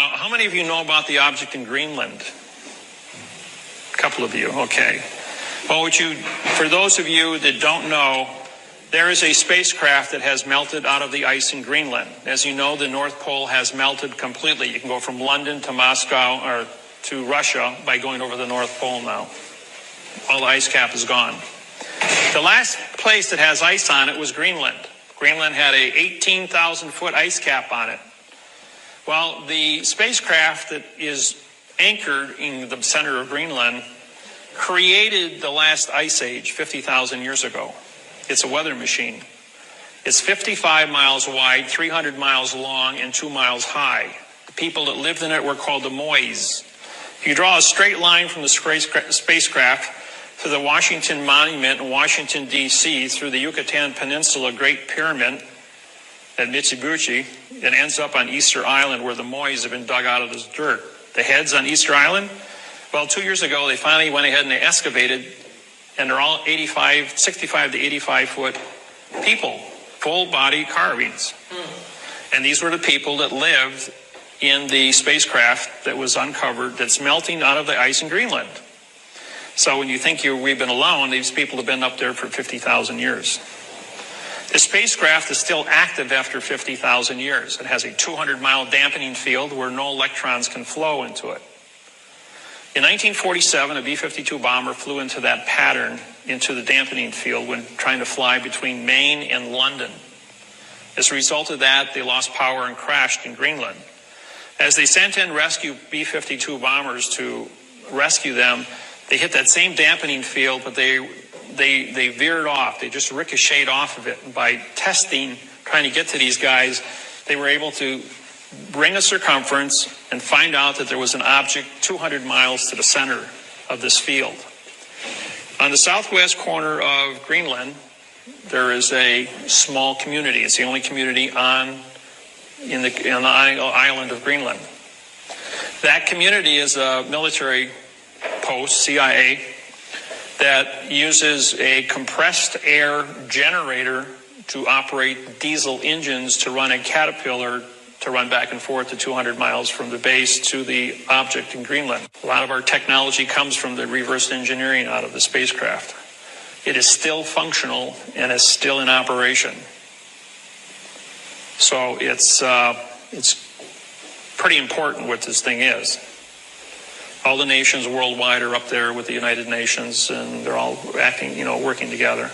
Now, how many of you know about the object in Greenland? A couple of you, okay. Well, for those of you that don't know, there is a spacecraft that has melted out of the ice in Greenland. As you know, the North Pole has melted completely. You can go from London to Moscow or to Russia by going over the North Pole now. All the ice cap is gone. The last place that has ice on it was Greenland. Greenland had a 18,000-foot ice cap on it. Well, the spacecraft that is anchored in the center of Greenland created the last ice age 50,000 years ago. It's a weather machine. It's 55 miles wide, 300 miles long, and 2 miles high. The people that lived in it were called the Mois. If you draw a straight line from the spacecraft to the Washington Monument in Washington, D.C., through the Yucatan Peninsula Great Pyramid at Mitsubishi, it ends up on Easter Island where the Mois have been dug out of this dirt. The heads on Easter Island, well, 2 years ago, they finally went ahead and they excavated, and they're all 65 to 85-foot people, full-body carvings. And these were the people that lived in the spacecraft that was uncovered that's melting out of the ice in Greenland. So when you think we've been alone, these people have been up there for 50,000 years. The spacecraft is still active after 50,000 years. It has a 200-mile dampening field where no electrons can flow into it. In 1947, a B-52 bomber flew into that pattern, into the dampening field, when trying to fly between Maine and London. As a result of that, they lost power and crashed in Greenland. As they sent in rescue B-52 bombers to rescue them, they hit that same dampening field, but they veered off. They just ricocheted off of it. And by testing, trying to get to these guys, they were able to bring a circumference and find out that there was an object 200 miles to the center of this field. On the southwest corner of Greenland, there is a small community. It's the only community on the island of Greenland. That community is a military post, CIA, that uses a compressed air generator to operate diesel engines to run a Caterpillar to run back and forth to 200 miles from the base to the object in Greenland. A lot of our technology comes from the reverse engineering out of the spacecraft. It is still functional and is still in operation. So it's pretty important what this thing is. All the nations worldwide are up there with the United Nations, and they're all acting, working together.